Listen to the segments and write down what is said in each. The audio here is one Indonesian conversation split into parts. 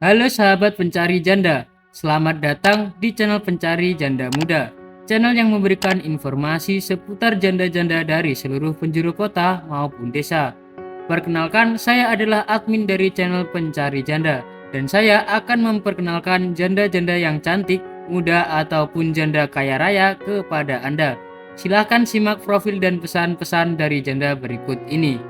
Halo sahabat pencari janda, selamat datang di channel Pencari Janda Muda. Channel yang memberikan informasi seputar janda-janda dari seluruh penjuru kota maupun desa. Perkenalkan, saya adalah admin dari channel Pencari Janda, dan saya akan memperkenalkan janda-janda yang cantik, muda, ataupun janda kaya raya kepada Anda. Silahkan simak profil dan pesan-pesan dari janda berikut ini.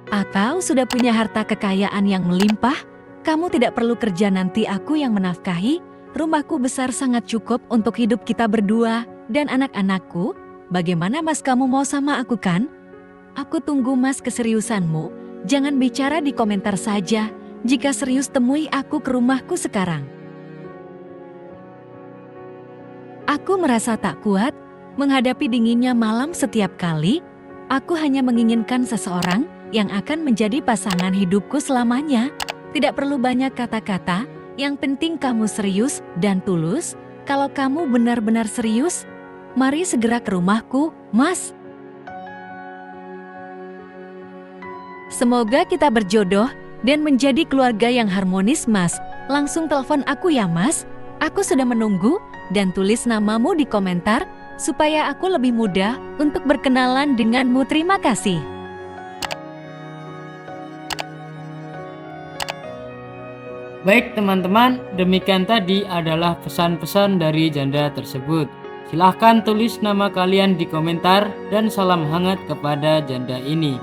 Atau sudah punya harta kekayaan yang melimpah? Kamu tidak perlu kerja, nanti aku yang menafkahi. Rumahku besar, sangat cukup untuk hidup kita berdua dan anak-anakku. Bagaimana mas, kamu mau sama aku kan? Aku tunggu mas keseriusanmu. Jangan bicara di komentar saja. Jika serius, temui aku ke rumahku sekarang. Aku merasa tak kuat menghadapi dinginnya malam setiap kali. Aku hanya menginginkan seseorang yang akan menjadi pasangan hidupku selamanya. Tidak perlu banyak kata-kata, yang penting kamu serius dan tulus. Kalau kamu benar-benar serius, mari segera ke rumahku, mas. Semoga kita berjodoh dan menjadi keluarga yang harmonis, mas. Langsung telepon aku ya, mas. Aku sudah menunggu, dan tulis namamu di komentar supaya aku lebih mudah untuk berkenalan denganmu. Terima kasih. Baik teman-teman, demikian tadi adalah pesan-pesan dari janda tersebut. Silahkan tulis nama kalian di komentar dan salam hangat kepada janda ini.